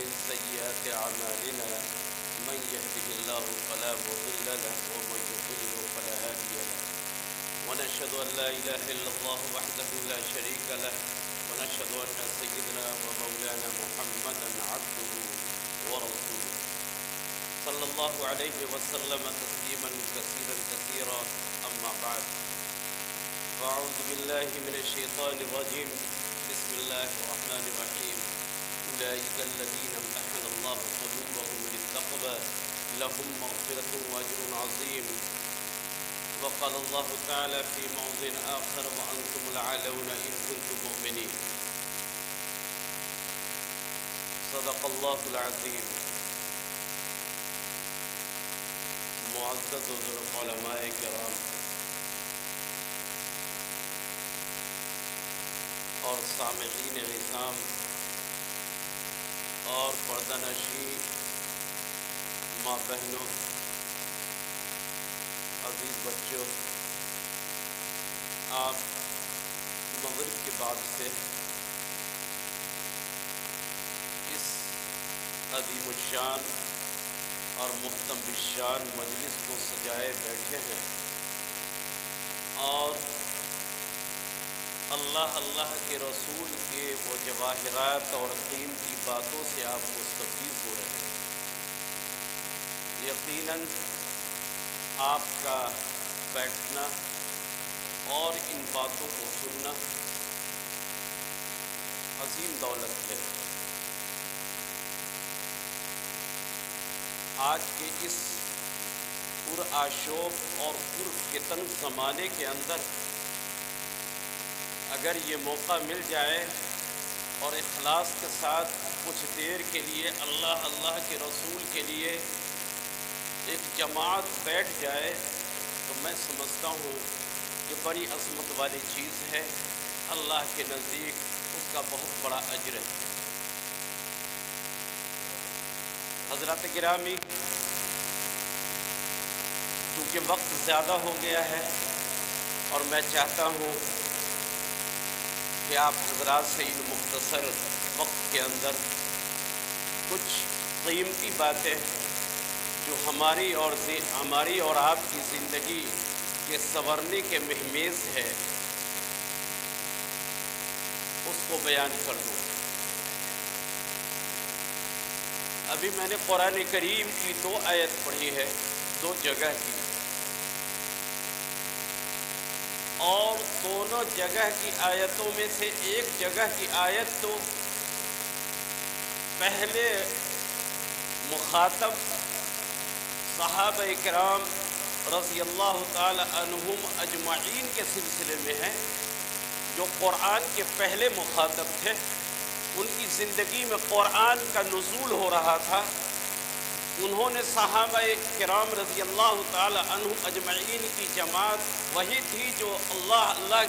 ومن سيئات أعمالنا من يهده الله فلا مضل له ومن يضلل فلا هادي له ونشهد أن لا إله إلا الله وحده لا شريك له ونشهد أن سيدنا ومولانا محمدا عبده ورسوله صلى الله عليه وسلم تسليما كثيرا أما بعد فأعوذ بالله من الشيطان الرجيم بسم الله الرحمن الرحيم أولئك الذين امتحن الله قلوبهم للتقوى لهم مغفرة وأجر عظيم وقال الله تعالى في موضع آخر وأنتم الأعلون إن كنتم مؤمنين صدق الله العظيم معزز علماء کرام اور سامعین نظام اور پردہ نشین ماں بہنوں عزیز بچوں، آپ مغرب کے بعد سے اس عظیم الشان اور محترم الشان مجلس کو سجائے بیٹھے ہیں اور اللہ کے رسول کے وہ جواہرات اور قیمتی باتوں سے آپ مستفید ہو رہے ہیں۔ یقیناً آپ کا بیٹھنا اور ان باتوں کو سننا عظیم دولت ہے۔ آج کے اس پرآشوب اور پرفتن زمانے کے اندر اگر یہ موقع مل جائے اور اخلاص کے ساتھ کچھ دیر کے لیے اللہ کے رسول کے لیے ایک جماعت بیٹھ جائے تو میں سمجھتا ہوں کہ بڑی عظمت والی چیز ہے، اللہ کے نزدیک اس کا بہت بڑا اجر ہے۔ حضرات گرامی، چونکہ وقت زیادہ ہو گیا ہے اور میں چاہتا ہوں کہ آپ حضرات سے ان مختصر وقت کے اندر کچھ قیمتی باتیں جو ہماری اور آپ کی زندگی کے سنورنے کے مہمیز ہے اس کو بیان کر دوں۔ ابھی میں نے قرآن کریم کی 2 آیت پڑھی ہے، 2 جگہ کی، اور دونوں جگہ کی آیتوں میں سے ایک جگہ کی آیت تو پہلے مخاطب صحابہ کرام رضی اللہ تعالی عنہم اجمعین کے سلسلے میں ہے، جو قرآن کے پہلے مخاطب تھے، ان کی زندگی میں قرآن کا نزول ہو رہا تھا۔ انہوں نے صحابہ کرام رضی اللہ تعالی عنہم اجمعین کی جماعت وہی تھی جو اللہ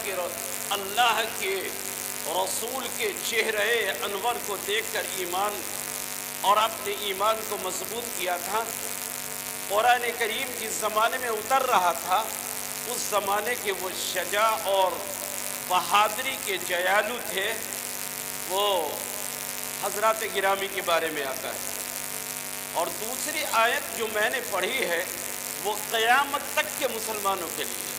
کے رسول کے چہرے انور کو دیکھ کر ایمان اور اپنے ایمان کو مضبوط کیا تھا۔ قرآن کریم جس زمانے میں اتر رہا تھا اس زمانے کے وہ شجاع اور بہادری کے جیالو تھے، وہ حضرات گرامی کے بارے میں آتا ہے۔ اور دوسری آیت جو میں نے پڑھی ہے وہ قیامت تک کے مسلمانوں کے لیے،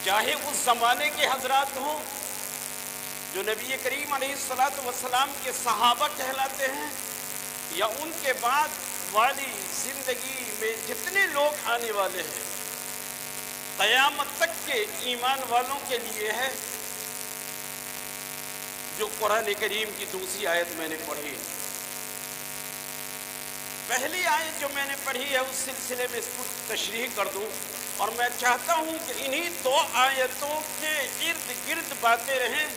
چاہے اس زمانے کے حضرات ہوں جو نبی کریم علیہ الصلاۃ والسلام کے صحابہ کہلاتے ہیں، یا ان کے بعد والی زندگی میں جتنے لوگ آنے والے ہیں، قیامت تک کے ایمان والوں کے لیے ہے جو قرآن کریم کی دوسری آیت میں نے پڑھی۔ پہلی آیت جو میں نے پڑھی ہے اس سلسلے میں اس کو تشریح کر دوں، اور میں چاہتا ہوں کہ انہی 2 آیتوں کے ارد گرد باتیں رہیں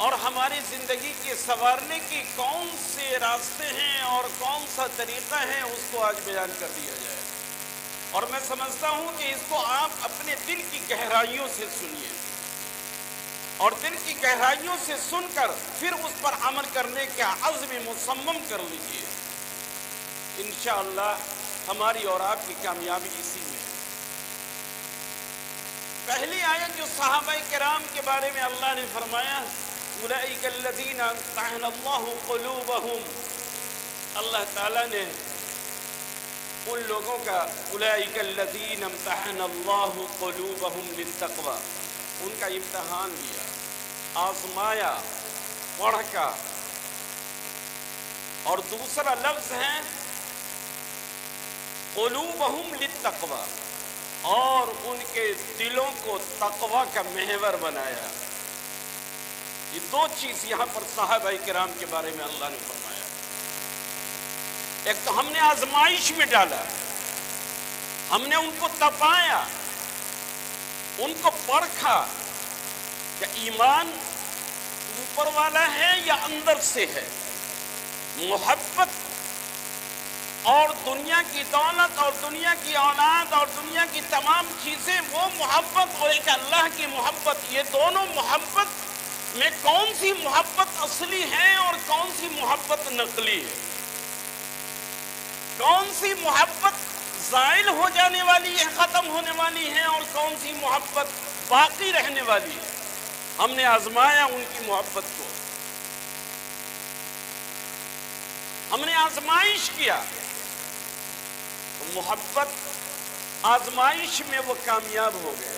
اور ہماری زندگی کے سنوارنے کی کون سے راستے ہیں اور کون سا طریقہ ہے اس کو آج بیان کر دیا جائے۔ اور میں سمجھتا ہوں کہ اس کو آپ اپنے دل کی گہرائیوں سے سنیے اور دل کی گہرائیوں سے سن کر پھر اس پر عمل کرنے کا عزم مصمم کر لیجیے۔ انشاءاللہ ہماری اور آپ کی کامیابی اسی میں ہے۔ پہلی آیت جو صحابہ کرام کے بارے میں اللہ نے فرمایا اولئک الذین امتحن اللہ قلوبہم، اللہ تعالیٰ نے ان لوگوں کا اولئک الذین امتحن اللہ قلوبہم للتقوی، ان کا امتحان لیا، آزمایا، پرکھا۔ اور دوسرا لفظ ہے قلوبہم للتقوی، اور ان کے دلوں کو تقوی کا محور بنایا۔ یہ دو چیز یہاں پر صحابہ کرام کے بارے میں اللہ نے فرمایا۔ ایک تو ہم نے آزمائش میں ڈالا، ہم نے ان کو تپایا، ان کو پرکھا کہ ایمان اوپر والا ہے یا اندر سے ہے۔ محبت اور دنیا کی دولت اور دنیا کی اولاد اور دنیا کی تمام چیزیں، وہ محبت اور ایک اللہ کی محبت، یہ دونوں محبت میں کون سی محبت اصلی ہے اور کون سی محبت نقلی ہے؟ کون سی محبت زائل ہو جانے والی ہے، ختم ہونے والی ہے، اور کون سی محبت باقی رہنے والی ہے؟ ہم نے آزمایا ان کی محبت کو، ہم نے آزمائش کیا، محبت آزمائش میں وہ کامیاب ہو گئے،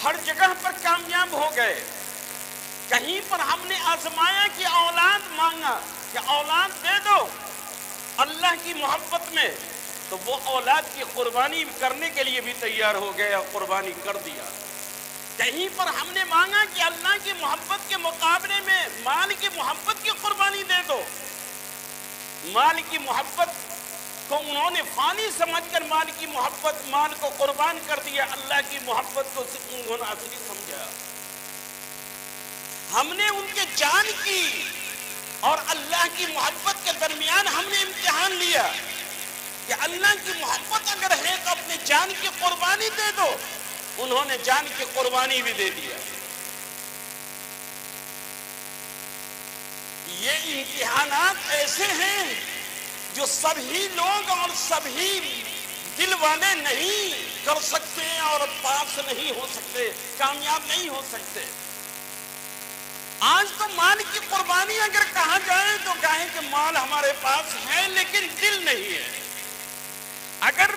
ہر جگہ پر کامیاب ہو گئے۔ کہیں پر ہم نے آزمایا کہ اولاد مانگا کہ اولاد دے دو اللہ کی محبت میں، تو وہ اولاد کی قربانی کرنے کے لیے بھی تیار ہو گئے اور قربانی کر دیا۔ کہیں پر ہم نے مانگا کہ اللہ کی محبت کے مقابلے میں مال کی محبت کی قربانی دے دو، مال کی محبت کو انہوں نے فانی سمجھ کر مال کی محبت، مال کو قربان کر دیا، اللہ کی محبت کو انہوں نے اصلی سمجھا۔ ہم نے ان کے جان کی اور اللہ کی محبت کے درمیان ہم نے امتحان لیا کہ اللہ کی محبت اگر ہے تو اپنے جان کی قربانی دے دو، انہوں نے جان کی قربانی بھی دے دیا۔ یہ امتحانات ایسے ہیں جو سبھی لوگ اور سبھی دل والے نہیں کر سکتے اور پاس نہیں ہو سکتے، کامیاب نہیں ہو سکتے۔ آج تو مال کی قربانی اگر کہا جائے تو کہیں کہ مال ہمارے پاس ہے لیکن دل نہیں ہے۔ اگر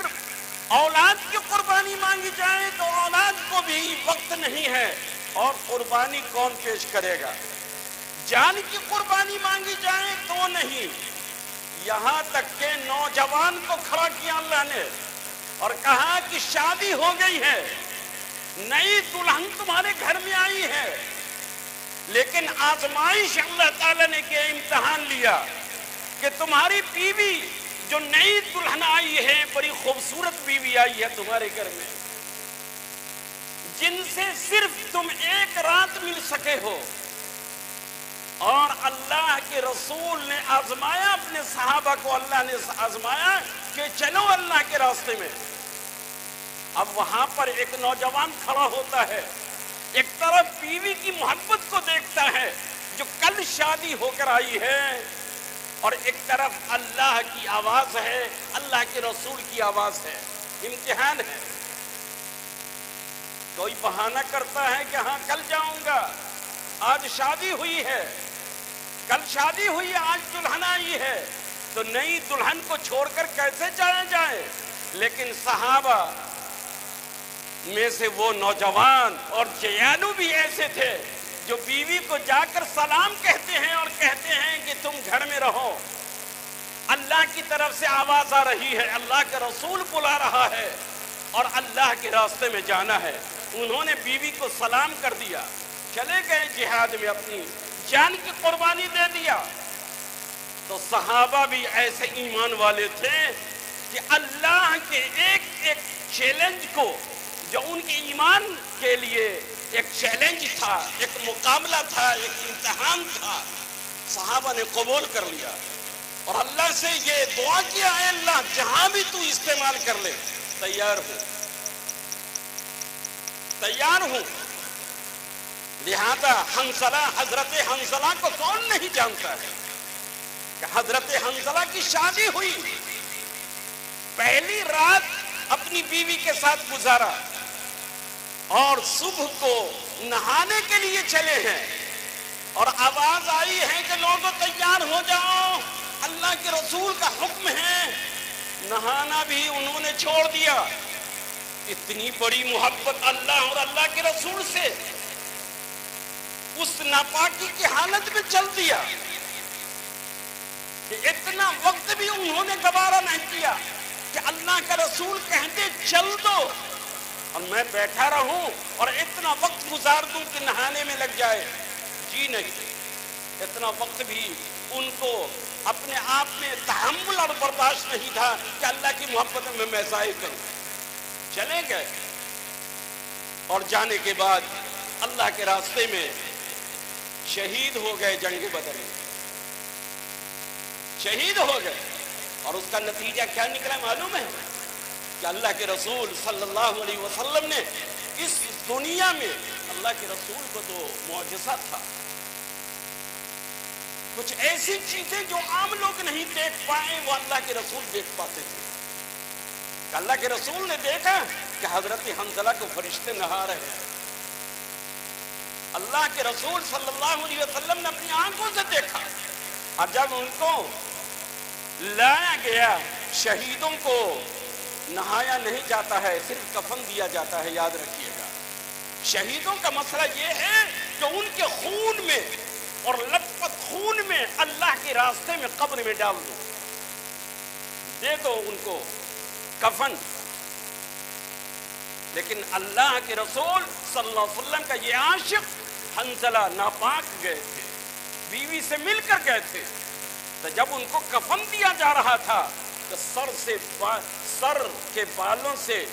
اولاد کی قربانی مانگی جائے تو اولاد کو بھی وقت نہیں ہے، اور قربانی کون پیش کرے گا؟ جان کی قربانی مانگی جائے تو نہیں۔ یہاں تک کہ نوجوان کو کھڑا کیا اللہ نے اور کہا کہ شادی ہو گئی ہے، نئی دلہن تمہارے گھر میں آئی ہے، لیکن آزمائش اللہ تعالیٰ نے کہ امتحان لیا کہ تمہاری بیوی جو نئی دلہن آئی ہے، بڑی خوبصورت بیوی آئی ہے تمہارے گھر میں، جن سے صرف تم ایک رات مل سکے ہو۔ اور اللہ کے رسول نے آزمایا اپنے صحابہ کو، اللہ نے آزمایا کہ چلو اللہ کے راستے میں۔ اب وہاں پر ایک نوجوان کھڑا ہوتا ہے، ایک طرف بیوی کی محبت کو دیکھتا ہے جو کل شادی ہو کر آئی ہے، اور ایک طرف اللہ کی آواز ہے، اللہ کے رسول کی آواز ہے۔ امتحان ہے۔ کوئی بہانہ کرتا ہے کہ ہاں کل جاؤں گا، آج شادی ہوئی ہے، کل شادی ہوئی ہے، آج دلہن آئی ہے، تو نئی دلہن کو چھوڑ کر کیسے جایا جائے؟ لیکن صحابہ میں سے وہ نوجوان اور جیانو بھی ایسے تھے جو بیوی کو جا کر سلام کہتے ہیں اور کہتے ہیں کہ تم گھر میں رہو، اللہ کی طرف سے آواز آ رہی ہے، اللہ کا رسول بلا رہا ہے اور اللہ کے راستے میں جانا ہے۔ انہوں نے بیوی کو سلام کر دیا، چلے گئے جہاد میں، اپنی جان کی قربانی دے دیا۔ تو صحابہ بھی ایسے ایمان والے تھے کہ اللہ کے ایک ایک چیلنج کو، جو ان کے ایمان کے لیے ایک چیلنج تھا، ایک مقابلہ تھا، ایک امتحان تھا، صحابہ نے قبول کر لیا اور اللہ سے یہ دعا کیا، اے اللہ جہاں بھی تو استعمال کر لے، تیار ہوں، تیار ہوں۔ لہذا حنظلہ، حضرت حنظلہ کو کون نہیں جانتا ہے کہ حضرت حنظلہ کی شادی ہوئی، پہلی رات اپنی بیوی کے ساتھ گزارا اور صبح کو نہانے کے لیے چلے ہیں اور آواز آئی ہے کہ لوگوں تیار ہو جاؤ، اللہ کے رسول کا حکم ہے، نہانا بھی انہوں نے چھوڑ دیا۔ اتنی بڑی محبت اللہ اور اللہ کے رسول سے، اس ناپاکی کی حالت میں چل دیا کہ اتنا وقت بھی انہوں نے گوارا نہیں کیا کہ اللہ کا رسول کہتے چل دو اور میں بیٹھا رہوں اور اتنا وقت گزار دوں کہ نہانے میں لگ جائے۔ جی نہیں، اتنا وقت بھی ان کو اپنے آپ میں تحمل اور برداشت نہیں تھا کہ اللہ کی محبت میں میں ضائع کروں۔ چلے گئے اور جانے کے بعد اللہ کے راستے میں شہید ہو گئے، جنگ بدر میں شہید ہو گئے۔ اور اس کا نتیجہ کیا نکلا معلوم ہے؟ کہ اللہ کے رسول صلی اللہ علیہ وسلم نے اس دنیا میں، اللہ کے رسول کو تو معجزہ تھا، کچھ ایسی چیزیں جو عام لوگ نہیں دیکھ پائے وہ اللہ کے رسول دیکھ پاتے تھے۔ کہ اللہ کے رسول نے دیکھا کہ حضرت حنظلہ کو فرشتے نہا رہے ہیں۔ اللہ کے رسول صلی اللہ علیہ وسلم نے اپنی آنکھوں سے دیکھا، اور جب ان کو لایا گیا، شہیدوں کو نہایا نہیں جاتا ہے، صرف کفن دیا جاتا ہے، یاد رکھیے گا۔ شہیدوں کا مسئلہ یہ ہے کہ ان کے خون میں اور لت پت خون میں اللہ کے راستے میں قبر میں ڈال دو، دے دو ان کو کفن۔ لیکن اللہ کے رسول صلی اللہ علیہ وسلم کا یہ عاشق حنظلہ ناپاک گئے تھے، بیوی سے مل کر گئے تھے، تو جب ان کو کفن دیا جا رہا تھا تو سر کے بالوں سے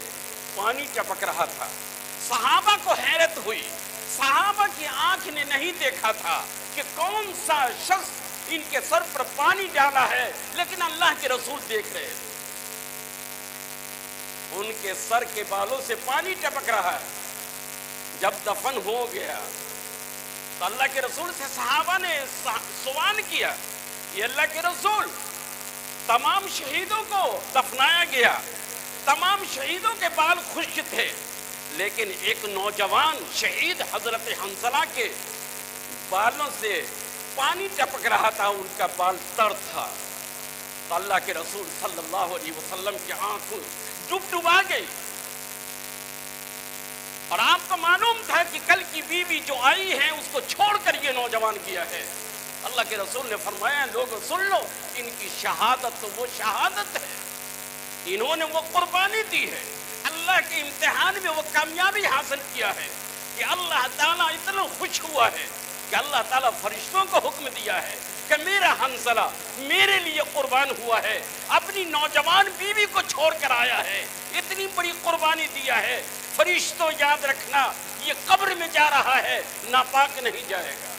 پانی ٹپک رہا تھا۔ صحابہ کو حیرت ہوئی، صحابہ کی آنکھ نے نہیں دیکھا تھا کہ کون سا شخص ان کے سر پر پانی ڈالا ہے، لیکن اللہ کے رسول دیکھ رہے تھے، ان کے سر کے بالوں سے پانی ٹپک رہا ہے۔ جب دفن ہو گیا تو اللہ کے رسول سے صحابہ نے سوال کیا، یہ اللہ کے رسول، تمام شہیدوں کو دفنایا گیا، تمام شہیدوں کے بال خشک تھے، لیکن ایک نوجوان شہید حضرت حنظلہ کے بالوں سے پانی ٹپک رہا تھا، ان کا بال تر تھا۔ تو اللہ کے رسول صلی اللہ علیہ وسلم کی آنکھوں ڈبا گئی، اور آپ کو معلوم تھا کہ کل کی بیوی جو آئی ہے اس کو چھوڑ کر یہ نوجوان کیا ہے۔ اللہ کے رسول نے فرمایا، لوگوں سن لو، ان کی شہادت تو وہ شہادت ہے، انہوں نے وہ قربانی دی ہے، اللہ کے امتحان میں وہ کامیابی حاصل کیا ہے کہ اللہ تعالیٰ اتنا خوش ہوا ہے کہ اللہ تعالیٰ فرشتوں کو حکم دیا ہے کہ میرا حنظلہ میرے لیے قربان ہوا ہے، اپنی نوجوان بیوی کو چھوڑ کر آیا ہے، اتنی بڑی قربانی دیا ہے۔ فرشتوں یاد رکھنا، یہ قبر میں جا رہا ہے، ناپاک نہیں جائے گا۔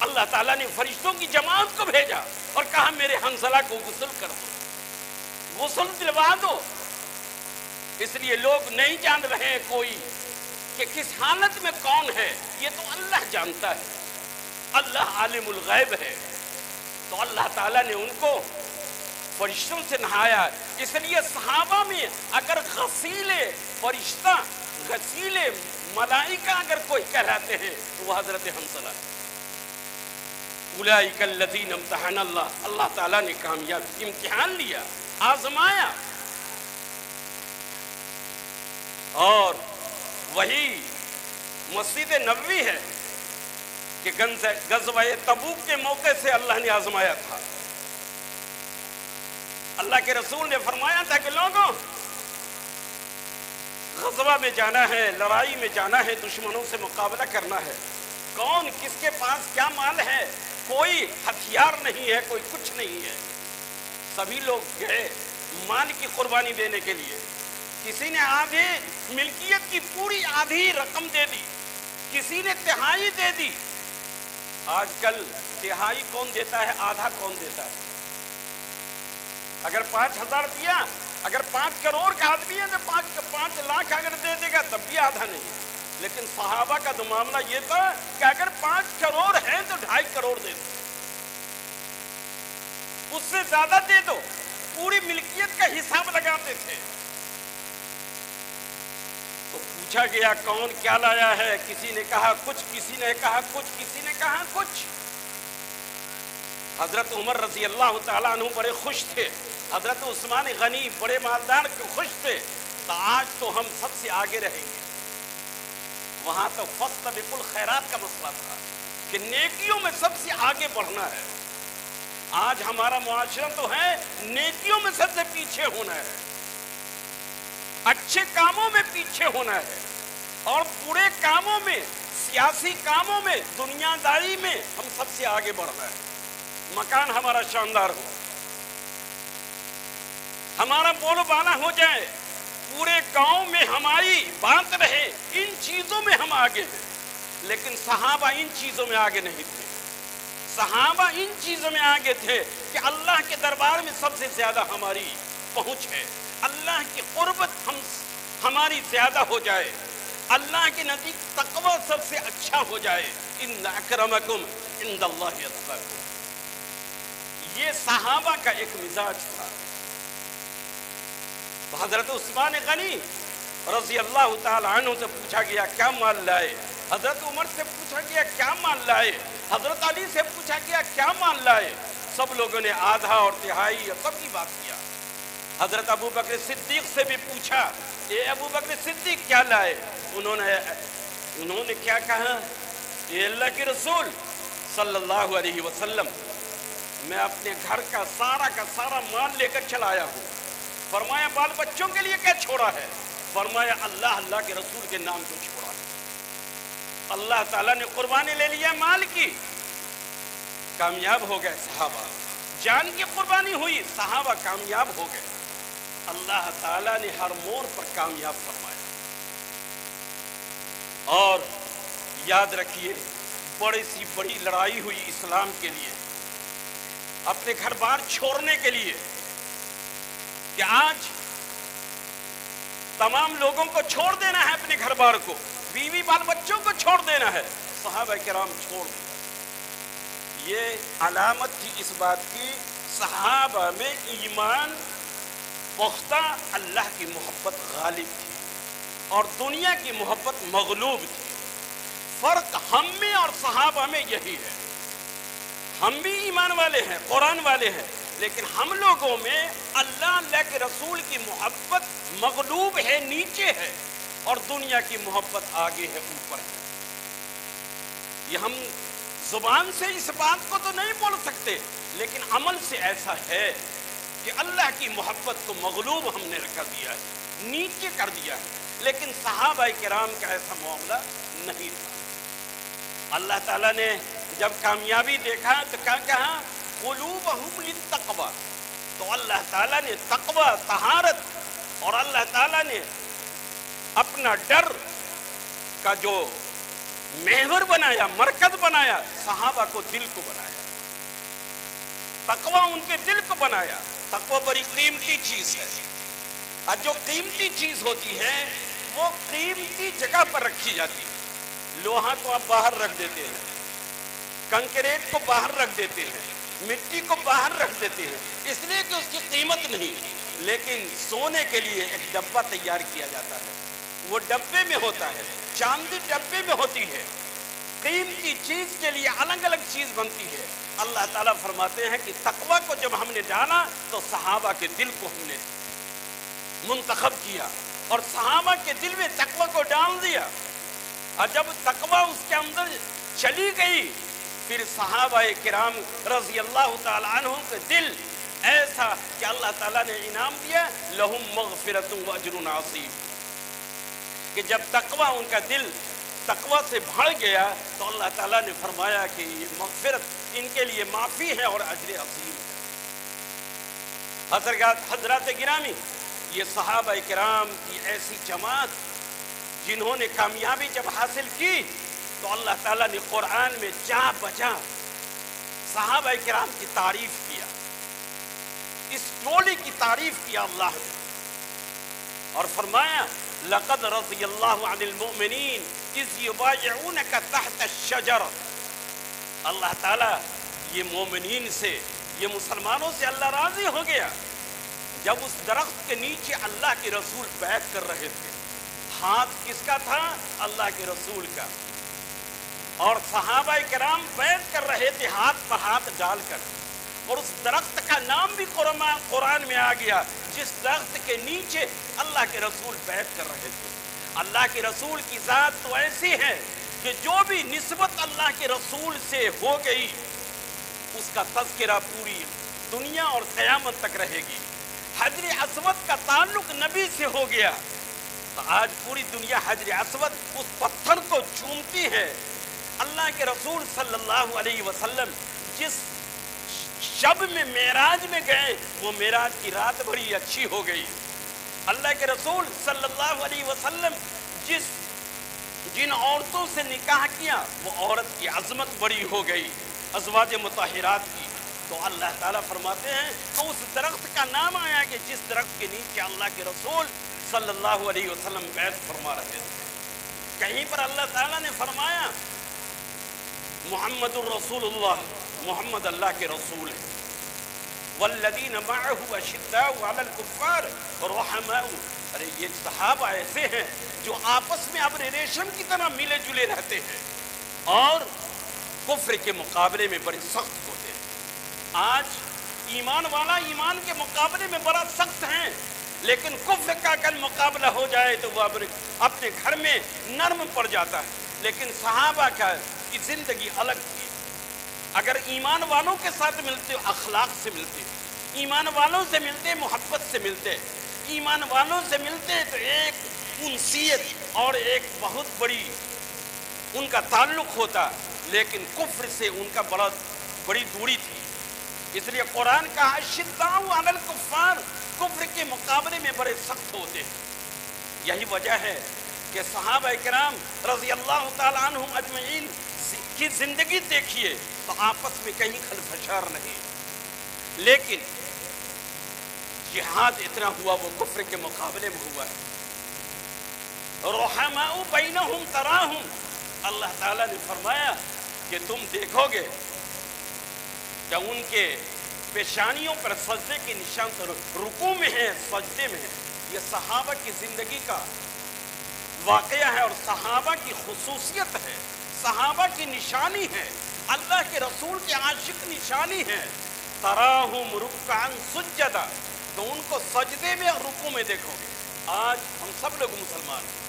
اللہ تعالیٰ نے فرشتوں کی جماعت کو بھیجا اور کہا میرے حنظلہ کو غسل کر دو، غسل دلوا دو۔ اس لیے لوگ نہیں جان رہے ہیں کوئی کہ کس حالت میں کون ہے، یہ تو اللہ جانتا ہے، اللہ عالم الغیب ہے۔ تو اللہ تعالیٰ نے ان کو فرشتوں سے نہایا۔ اس لیے صحابہ میں اگر غسیل فرشتہ، غسیل ملائکہ اگر کوئی کہلاتے ہیں تو وہ حضرت حنظلہ ہے۔ اولئک الذین امتحن اللہ، اللہ تعالیٰ نے کامیاب امتحان لیا، آزمایا، اور وہی مسجد نبوی ہے کہ غزوہ تبوک کے موقع سے اللہ نے آزمایا تھا۔ اللہ کے رسول نے فرمایا تھا کہ لوگوں، غزوہ میں جانا ہے، لڑائی میں جانا ہے، دشمنوں سے مقابلہ کرنا ہے، کون کس کے پاس کیا مال ہے، کوئی ہتھیار نہیں ہے، کوئی کچھ نہیں ہے، سبھی لوگ گئے مال کی قربانی دینے کے لیے۔ کسی نے آدھی ملکیت کی پوری آدھی رقم دے دی، کسی نے تہائی دے دی۔ آج کل تہائی کون دیتا ہے، آدھا کون دیتا ہے؟ اگر 5,000 دیا، اگر 5 کروڑ کا آدمی ہے تو 5 لاکھ اگر دے دے گا تب بھی آدھا نہیں۔ لیکن صحابہ کا تو معاملہ یہ تھا کہ اگر 5 کروڑ ہے تو 2.5 کروڑ دے دو، اس سے زیادہ دے دو، پوری ملکیت کا حساب لگاتے تھے۔ تو پوچھا گیا کون کیا لایا ہے، کسی نے کہا کچھ، کسی نے کہا کچھ، کسی نے کہا کچھ۔ حضرت عمر رضی اللہ تعالیٰ عنہ بڑے خوش تھے، حضرت عثمان غنی بڑے مالدار خوش تھے، تو آج تو ہم سب سے آگے رہیں گے۔ وہاں تو فاستبقوا الخیرات کا مسئلہ تھا کہ نیکیوں میں سب سے آگے بڑھنا ہے۔ آج ہمارا معاشرہ تو ہے نیکیوں میں سب سے پیچھے ہونا ہے، اچھے کاموں میں پیچھے ہونا ہے، اور برے کاموں میں، سیاسی کاموں میں، دنیا داری میں ہم سب سے آگے بڑھنا ہے۔ مکان ہمارا شاندار ہو، ہمارا بول بالا ہو جائے، پورے گاؤں میں ہماری بات رہے، ان چیزوں میں ہم آگے ہیں۔ لیکن صحابہ ان چیزوں میں آگے نہیں تھے۔ صحابہ ان چیزوں میں آگے تھے کہ اللہ کے دربار میں سب سے زیادہ ہماری پہنچ ہے، اللہ کی قربت ہماری زیادہ ہو جائے، اللہ کے نزدیک تقوی سب سے اچھا ہو جائے۔ ان اکرمکم عند اللہ اتقاکم۔ یہ صحابہ کا ایک مزاج تھا۔ حضرت عثمان غنی رضی اللہ تعالی عنہ سے پوچھا گیا کیا مال لائے، حضرت عمر سے پوچھا گیا کیا مال لائے، حضرت علی سے پوچھا گیا کیا مال لائے، سب لوگوں نے آدھا اور تہائی اور سب کی بات کیا۔ حضرت ابو بکر صدیق سے بھی پوچھا اے ابو بکر صدیق کیا لائے، انہوں نے کیا کہا، اے اللہ کے رسول صلی اللہ علیہ وسلم، میں اپنے گھر کا سارا مال لے کر چلایا ہوں۔ فرمایا بال بچوں کے لیے کیا چھوڑا ہے، فرمایا اللہ کے رسول کے نام کو چھوڑا ہے۔ اللہ تعالیٰ نے قربانی لے لیا مال کی، کامیاب ہو گئے صحابہ، جان کی قربانی ہوئی، صحابہ کامیاب ہو گئے، اللہ تعالیٰ نے ہر موڑ پر کامیاب فرمایا۔ اور یاد رکھیے بڑی لڑائی ہوئی اسلام کے لیے، اپنے گھر بار چھوڑنے کے لیے، کہ آج تمام لوگوں کو چھوڑ دینا ہے، اپنے گھر بار کو، بیوی بال بچوں کو چھوڑ دینا ہے، صحابہ کرام چھوڑ دیا۔ یہ علامت تھی اس بات کی صحابہ میں ایمان پختہ، اللہ کی محبت غالب تھی اور دنیا کی محبت مغلوب تھی۔ فرق ہم میں اور صحابہ میں یہی ہے، ہم بھی ایمان والے ہیں، قرآن والے ہیں، لیکن ہم لوگوں میں اللہ کے رسول کی محبت مغلوب ہے، نیچے ہے، اور دنیا کی محبت آگے ہے، اوپر ہے۔ یہ ہم زبان سے اس بات کو تو نہیں بول سکتے، لیکن عمل سے ایسا ہے کہ اللہ کی محبت کو مغلوب ہم نے کر دیا ہے، نیچے کر دیا ہے۔ لیکن صحابہ کرام کا ایسا معاملہ نہیں تھا۔ اللہ تعالیٰ نے جب کامیابی دیکھا تو کیا کہا، قلوبہم للتقوی، تو اللہ تعالیٰ نے تقوی، طہارت، اور اللہ تعالیٰ نے اپنا ڈر کا جو محور بنایا، مرکز بنایا، صحابہ کو دل کو بنایا، تقوی ان کے دل کو بنایا۔ تقوی بڑی قیمتی چیز ہے، اور جو قیمتی چیز ہوتی ہے وہ قیمتی جگہ پر رکھی جاتی ہے۔ لوہا کو آپ باہر رکھ دیتے ہیں، کنکریٹ کو باہر رکھ دیتے ہیں، مٹی کو باہر رکھ دیتے ہیں، اس لیے کہ اس کی قیمت نہیں، لیکن سونے کے لیے ایک ڈبہ تیار کیا جاتا ہے، وہ ڈبے میں ہوتا ہے، چاندی ڈبے میں ہوتی ہے، قیمتی چیز کے لیے الگ الگ چیز بنتی ہے۔ اللہ تعالیٰ فرماتے ہیں کہ تقوی کو جب ہم نے ڈالا تو صحابہ کے دل کو ہم نے منتخب کیا، اور صحابہ کے دل میں تقوی کو ڈال دیا، اور جب تقوی اس کے اندر چلی گئی، پھر صحابہ کرام رضی اللہ تعالیٰ عنہ کے دل ایسا کہ اللہ تعالیٰ نے انعام دیا، لہم مغفرۃ و اجر عظیم، کہ جب تقوی ان کا دل تقوی سے بھر گیا تو اللہ تعالیٰ نے فرمایا کہ یہ مغفرت ان کے لیے معافی ہے اور اجر عظیم ہے۔ حضرات گرامی، یہ صحابہ کرام کی ایسی جماعت جنہوں نے کامیابی جب حاصل کی تو اللہ تعالیٰ نے قرآن میں جا بجا صحابہ کرام کی تعریف کیا، اس ٹولی کی تعریف کیا اللہ نے، اور فرمایا لقد رضی اللہ عن المؤمنین اذ یبایعونک تحت الشجرہ۔ اللہ تعالیٰ یہ مومنین سے، یہ مسلمانوں سے اللہ راضی ہو گیا جب اس درخت کے نیچے اللہ کے رسول بیعت کر رہے تھے، ہاتھ کس کا تھا؟ اللہ کے رسول کا. اور صحابہ کرام بیعت کر رہے تھے ہاتھ پر ہاتھ ڈال کر. اور اس درخت کا نام بھی قرآن میں آ گیا جس درخت کے نیچے اللہ کے رسول بیعت کر رہے تھے. اللہ کے رسول کی ذات تو ایسی ہے کہ جو بھی نسبت اللہ کے رسول سے ہو گئی اس کا تذکرہ پوری دنیا اور قیامت تک رہے گی. حجر اسود کا تعلق نبی سے ہو گیا تو آج پوری دنیا حجر اسود اس پتھر کو چومتی ہے. اللہ کے رسول صلی اللہ علیہ وسلم جس شب میں معراج میں گئے وہ معراج کی رات بڑی اچھی ہو گئی. اللہ کے رسول صلی اللہ علیہ وسلم جن عورتوں سے نکاح کیا وہ عورت کی عظمت بڑی ہو گئی ازواج مطہرات کی. تو اللہ تعالیٰ فرماتے ہیں تو اس درخت کا نام آیا کہ جس درخت کے نیچے اللہ کے رسول صلی اللہ علیہ وسلم بیعت فرما رہے تھے. کہیں پر اللہ تعالیٰ نے فرمایا محمد الرسول اللہ، محمد اللہ کے رسول ہیں. والذین معه اشداء علی الکفار رحماء. ارے یہ صحابہ ایسے ہیں جو آپس میں ابر ریشم کی طرح ملے جلے رہتے ہیں اور کفر کے مقابلے میں بڑے سخت ہوتے ہیں. آج ایمان والا ایمان کے مقابلے میں بڑا سخت ہیں لیکن کفر کا اگر مقابلہ ہو جائے تو وہ اپنے گھر میں نرم پڑ جاتا ہے. لیکن صحابہ کی زندگی الگ تھی. اگر ایمان والوں کے ساتھ ملتے اخلاق سے ملتے، ایمان والوں سے ملتے محبت سے ملتے، ایمان والوں سے ملتے تو ایک انسیت اور ایک بہت بڑی ان کا تعلق ہوتا. لیکن کفر سے ان کا بڑی دوری تھی. اس لیے قرآن کا اشداء علی الکفار کفر کے مقابلے میں بڑے سخت ہوتے ہیں. یہی وجہ ہے کہ صحابہ کرام رضی اللہ تعالیٰ عنہم اجمعین کی زندگی دیکھیے تو آپس میں کہیں خلفشار نہیں. لیکن جہاد اتنا ہوا وہ کفر کے مقابلے میں ہوا ہے. رحماء بینہم تراہم. اللہ تعالیٰ نے فرمایا کہ تم دیکھو گے کہ ان کے پیشانیوں پر سجدے کے نشان رکوع میں ہیں، سجدے میں ہیں. یہ صحابہ کی زندگی کا واقعہ ہے اور صحابہ کی خصوصیت ہے، صحابہ کی نشانی ہے، اللہ کے رسول کے عاشق نشانی ہے. تراہم رکعا سجدا. تو ان کو سجدے میں اور رکوع میں دیکھو گے. آج ہم سب لوگ مسلمان ہیں،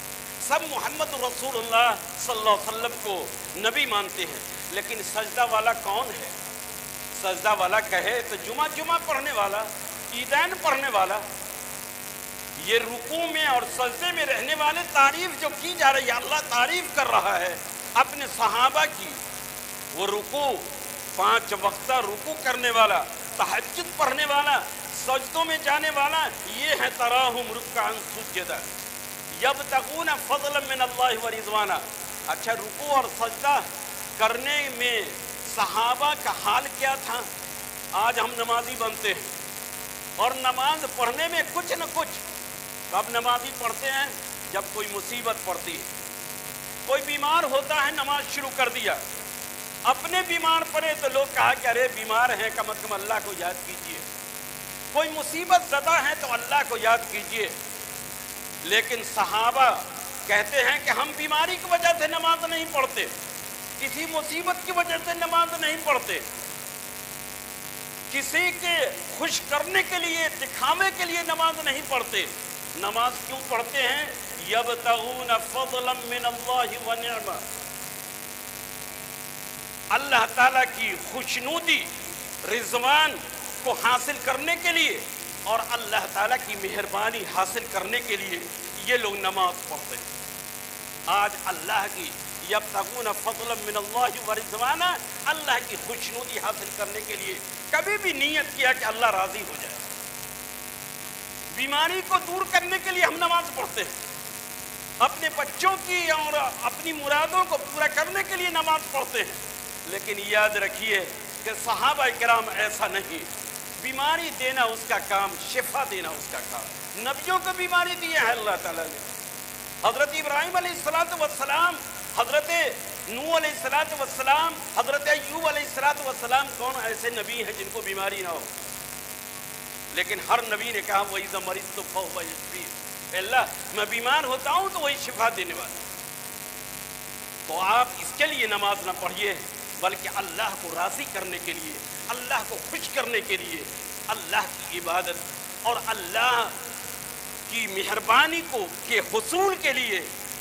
سب محمد رسول اللہ صلی اللہ علیہ وسلم کو نبی مانتے ہیں، لیکن سجدہ والا کون ہے؟ سجدہ والا کہے تو جمعہ پڑھنے والا، عیدین پڑھنے والا. یہ رکوع میں اور سجدے میں رہنے والے تعریف جو کی جا رہی ہے، اللہ تعریف کر رہا ہے اپنے صحابہ کی. وہ رکوع 5 وقتہ رکوع کرنے والا، تہجد پڑھنے والا، سجدوں میں جانے والا، یہ ہے تراہم رکعا سجدا یبتغون فضلا من اللہ ورضوانا. اچھا رکوع اور سجدہ کرنے میں صحابہ کا حال کیا تھا؟ آج ہم نمازی بنتے ہیں اور نماز پڑھنے میں کچھ نہ کچھ. کب نمازی پڑھتے ہیں؟ جب کوئی مصیبت پڑتی ہے، کوئی بیمار ہوتا ہے نماز شروع کر دیا. اپنے بیمار پڑے تو لوگ کہا کہ ارے بیمار ہیں کم از کم اللہ کو یاد کیجئے. کوئی مصیبت زدہ ہے تو اللہ کو یاد کیجئے. لیکن صحابہ کہتے ہیں کہ ہم بیماری کی وجہ سے نماز نہیں پڑھتے، کسی مصیبت کی وجہ سے نماز نہیں پڑھتے، کسی کے خوش کرنے کے لیے دکھاوے کے لیے نماز نہیں پڑھتے. نماز کیوں پڑھتے ہیں؟ یبتغون فضلا من اللہ ونعمہ. اللہ تعالیٰ کی خوشنودی رضوان کو حاصل کرنے کے لیے اور اللہ تعالیٰ کی مہربانی حاصل کرنے کے لیے یہ لوگ نماز پڑھتے ہیں. آج اللہ کی یبتغون فضلا من اللہ ورضوانا، اللہ کی خوشنودی حاصل کرنے کے لیے کبھی بھی نیت کیا کہ اللہ راضی ہو جائے. بیماری کو دور کرنے کے لیے ہم نماز پڑھتے ہیں، اپنے بچوں کی اور اپنی مرادوں کو پورا کرنے کے لیے نماز پڑھتے ہیں. لیکن یاد رکھیے کہ صحابہ کرام ایسا نہیں. بیماری دینا اس کا کام، شفا دینا اس کا کام. نبیوں کو بیماری دی ہے اللہ تعالیٰ نے. حضرت ابراہیم علیہ السلام، حضرت نوح علیہ السلام، حضرت ایوب علیہ السلام کون ایسے نبی ہیں جن کو بیماری نہ ہو؟ لیکن ہر نبی نے کہا وَإِذَا مَرِضْتُ فَهُوَ يَشْفِينِ. اے اللہ میں بیمار ہوتا ہوں تو وہی شفا دینے والا۔ تو آپ اس کے لیے نماز نہ پڑھیے بلکہ اللہ کو راضی کرنے کے لیے، اللہ کو خوش کرنے کے لیے، اللہ کی عبادت اور اللہ کی مہربانی کو کے حصول کے لیے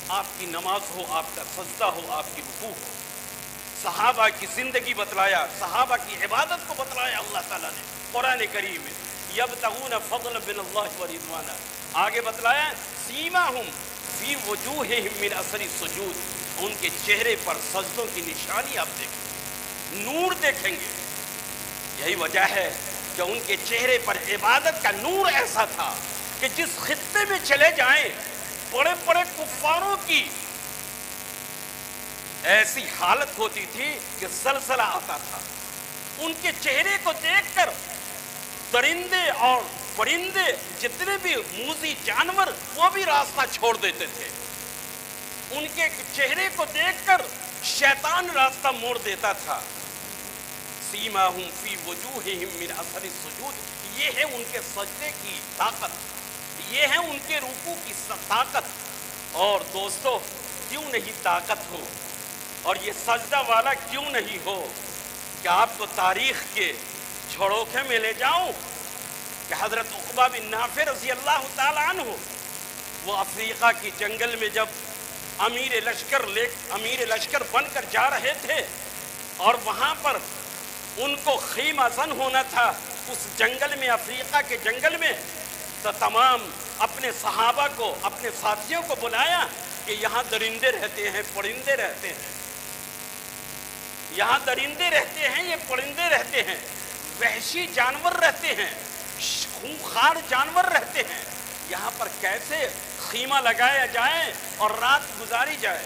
آپ کی نماز ہو، آپ کا سجدہ ہو، آپ کی رکوع ہو۔ صحابہ کی زندگی بتلایا، صحابہ کی عبادت کو بتلایا اللہ تعالیٰ نے قرآن کریم میں، یبتغون فضلا من اللہ ورضوانا۔ آگے بتلایا سیماہم فی وجوہہم من اثر السجود، ان کے چہرے پر سجدوں کی نشانی آپ دیکھیں گے، نور دیکھیں گے۔ یہی وجہ ہے کہ ان کے چہرے پر عبادت کا نور ایسا تھا کہ جس خطے میں چلے جائیں بڑے بڑے کفاروں کی ایسی حالت ہوتی تھی کہ زلزلہ آتا تھا۔ ان کے چہرے کو دیکھ کر درندے اور پرندے جتنے بھی موذی جانور وہ بھی راستہ چھوڑ دیتے تھے۔ ان کے چہرے کو دیکھ کر شیطان راستہ موڑ دیتا تھا۔ سیماہم فی وجوہہم من اثر السجود، یہ ہے ان کے سجدے کی طاقت، یہ ہے ان کے رکوع کی طاقت۔ اور دوستو کیوں نہیں طاقت ہو اور یہ سجدہ والا کیوں نہیں ہو کہ آپ کو تاریخ کے جھڑوکے میں لے جاؤں کہ حضرت عقبہ بن نافع رضی اللہ تعالیٰ عنہ وہ افریقہ کی جنگل میں جب امیر لشکر بن کر جا رہے تھے اور وہاں پر ان کو خیمہ زن ہونا تھا اس جنگل میں، افریقہ کے جنگل میں، تو تمام اپنے صحابہ کو، اپنے ساتھیوں کو بلایا کہ یہاں درندے رہتے ہیں، پرندے رہتے ہیں، یہاں درندے رہتے ہیں، یہ پرندے رہتے ہیں، وحشی جانور رہتے ہیں، خونخوار جانور رہتے ہیں، یہاں پر کیسے خیمہ لگایا جائے اور رات گزاری جائے۔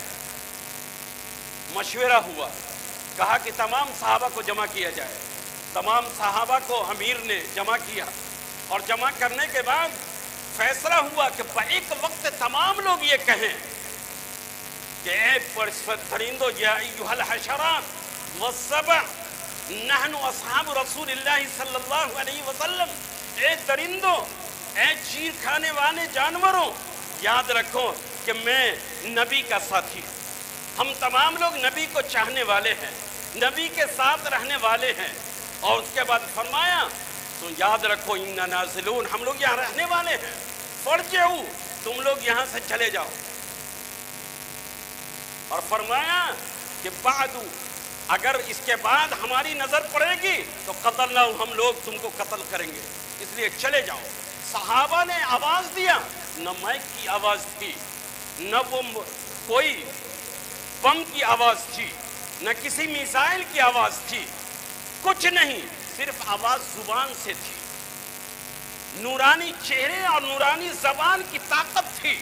مشورہ ہوا، کہا کہ تمام صحابہ کو جمع کیا جائے۔ تمام صحابہ کو امیر نے جمع کیا اور جمع کرنے کے بعد فیصلہ ہوا کہ ایک وقت تمام لوگ یہ کہیں کہ اے پرندو یا ایھا الحشرات والسبع نحن اصحاب رسول اللہ صلی اللہ علیہ وسلم، اے درندوں، اے چیر کھانے والے جانوروں، یاد رکھو کہ میں نبی کا ساتھی ہوں، ہم تمام لوگ نبی کو چاہنے والے ہیں، نبی کے ساتھ رہنے والے ہیں۔ اور اس کے بعد فرمایا تو یاد رکھو انا نازلون، ہم لوگ یہاں رہنے والے ہیں، فرجعوا، تم لوگ یہاں سے چلے جاؤ۔ اور فرمایا کہ بعد، اگر اس کے بعد ہماری نظر پڑے گی تو قتلنا، ہم لوگ تم کو قتل کریں گے، اس لیے چلے جاؤ۔ صحابہ نے آواز دیا، نہ مائک کی آواز تھی، نہ وہ کوئی بم کی آواز تھی، نہ کسی میزائل کی آواز تھی، کچھ نہیں، صرف آواز زبان سے تھی، نورانی چہرے اور نورانی زبان کی طاقت تھی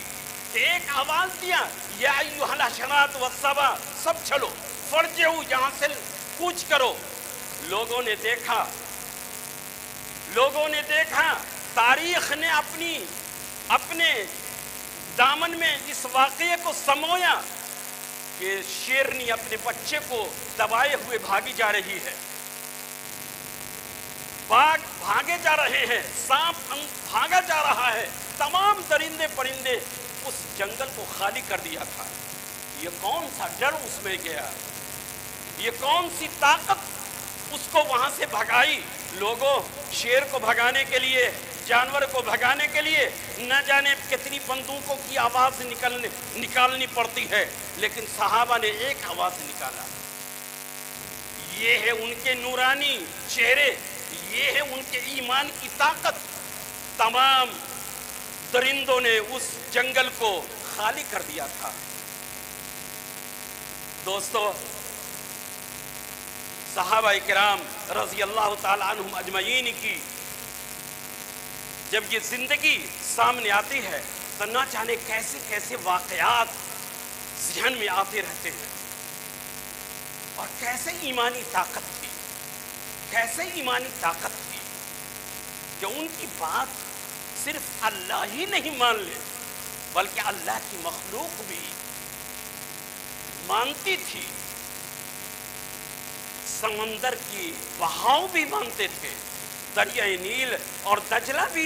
کہ ایک آواز دیا، یا ایھا الحشرات والسبع، سب چلو، فرجعوا، یہاں سے کوچ کرو۔ لوگوں نے دیکھا، تاریخ نے اپنے دامن میں اس واقعے کو سمویا کہ شیرنی اپنے بچے کو دبائے ہوئے بھاگی جا رہی ہے، باغ بھاگے جا رہے ہیں، سانپ بھاگا جا رہا ہے، تمام درندے پرندے اس جنگل کو خالی کر دیا تھا۔ یہ کون سا ڈر اس میں گیا، یہ کون سی طاقت اس کو وہاں سے بھگائی؟ لوگوں، شیر کو بھگانے کے لیے، جانور کو بھگانے کے لیے نہ جانے کتنی بندوقوں کی آواز نکالنی پڑتی ہے، لیکن صحابہ نے ایک آواز نکالا۔ یہ ہے ان کے نورانی چہرے، یہ ہے ان کے ایمان کی طاقت۔ تمام درندوں نے اس جنگل کو خالی کر دیا تھا۔ دوستو، صحابہ کرام رضی اللہ تعالیٰ عنہم اجمعین کی جب یہ زندگی سامنے آتی ہے تو نہ جانے کیسے کیسے واقعات ذہن میں آتے رہتے ہیں، اور کیسے ایمانی طاقت تھی، کیسے ایمانی طاقت تھی کہ ان کی بات صرف اللہ ہی نہیں مان لے بلکہ اللہ کی مخلوق بھی مانتی تھی، سمندر کی بہاؤ بھی مانتے تھے، دریائے نیل اور دجلہ بھی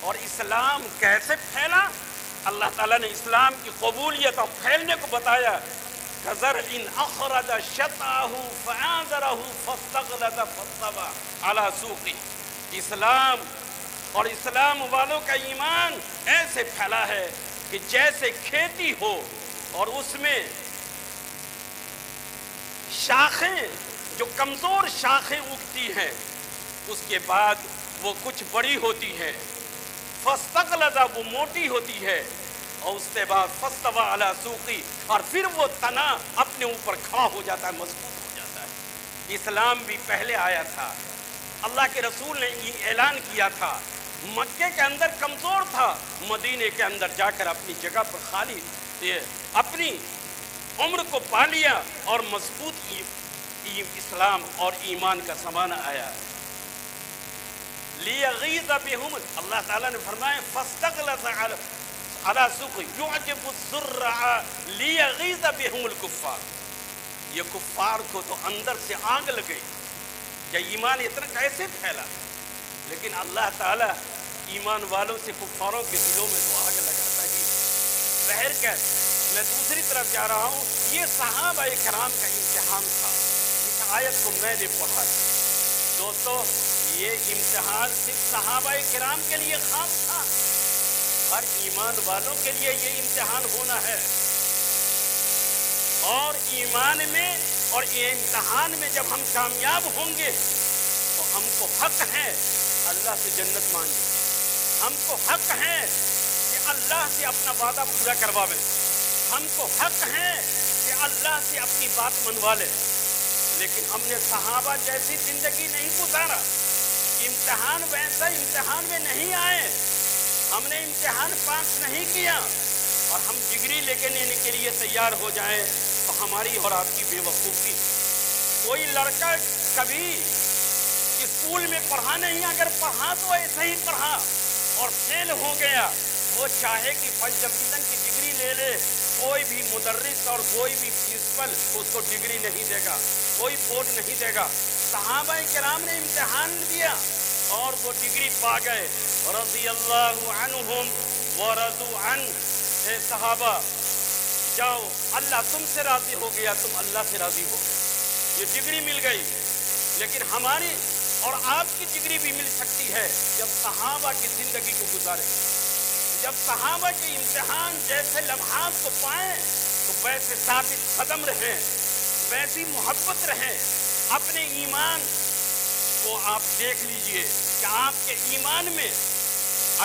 اور اسلام کیسے پھیلا؟ اللہ تعالیٰ نے اسلام کی قبولیت اور پھیلنے کو بتایا، كزرع أخرج شطأه فآزره فاستغلظ فاستوى على سوقه۔ اسلام اور اسلام والوں کا ایمان ایسے پھیلا ہے کہ جیسے کھیتی ہو اور اس میں شاخیں، جو کمزور شاخیں اگتی ہیں، اس کے بعد وہ کچھ بڑی ہوتی ہے، فاستغلظ وہ موٹی ہوتی ہے، اور اس کے بعد فاستوى علی سوقی، اور پھر وہ تنا اپنے اوپر کھڑا ہو جاتا ہے، مضبوط ہو جاتا ہے۔ اسلام بھی پہلے آیا تھا، اللہ کے رسول نے یہ اعلان کیا تھا، مکے کے اندر کمزور تھا، مدینے کے اندر جا کر اپنی جگہ پر خالی اپنی عمر کو پا لیا اور مضبوط اسلام اور ایمان کا زمانہ آیا۔ لیغیظ بہم، اللہ تعالیٰ نے فرمایا فاستغلظ علی سوقی یعجب الزرع لیغیظ بہم الکفار۔ یہ کفار کو تو اندر سے آگ لگئی کہ ایمان اتنا کیسے پھیلا، لیکن اللہ تعالیٰ ایمان والوں سے کفاروں کے دلوں میں تو آگ لگاتا ہی۔ بہرکیف میں دوسری طرف جا رہا ہوں، یہ صحابہ کرام کا امتحان تھا جس آیت کو میں نے پڑھا۔ دوستو یہ امتحان صرف صحابہ کرام کے لیے خاص تھا، ہر ایمان والوں کے لیے یہ امتحان ہونا ہے۔ اور ایمان میں اور یہ امتحان میں جب ہم کامیاب ہوں گے تو ہم کو حق ہے اللہ سے جنت مانگے، ہم کو حق ہے کہ اللہ سے اپنا وعدہ پورا کرواوے، ہم کو حق ہے کہ اللہ سے اپنی بات منوا لے۔ لیکن ہم نے صحابہ جیسی زندگی نہیں گزارا، امتحان ویسا امتحان میں نہیں آئے، ہم نے امتحان پاس نہیں کیا، اور ہم ڈگری لے کے لینے کے لیے تیار ہو جائیں تو ہماری اور آپ کی بے وقوفی۔ کوئی لڑکا کبھی اسکول میں پڑھا نہیں، اگر پڑھا تو ایسے ہی پڑھا اور فیل ہو گیا، وہ چاہے کہ فرسٹ ڈویژن کی ڈگری لے لے، کوئی بھی مدرس اور کوئی بھی پرنسپل اس کو ڈگری نہیں دے گا، کوئی بورڈ نہیں دے گا۔ صحابہ کرام نے امتحان دیا اور وہ ڈگری پا گئے، رضی اللہ عنہم ورضوا عنہ۔ اے صحابہ جاؤ، اللہ تم سے راضی ہو گیا، تم اللہ سے راضی ہو گئے، یہ ڈگری مل گئی۔ لیکن ہماری اور آپ کی ڈگری بھی مل سکتی ہے جب صحابہ کی زندگی کو گزارے، جب صحابہ کے امتحان جیسے لمحات کو پائیں تو ویسے ثابت قدم رہیں، ویسی محبت رہیں۔ اپنے ایمان کو آپ دیکھ لیجئے کہ آپ کے ایمان میں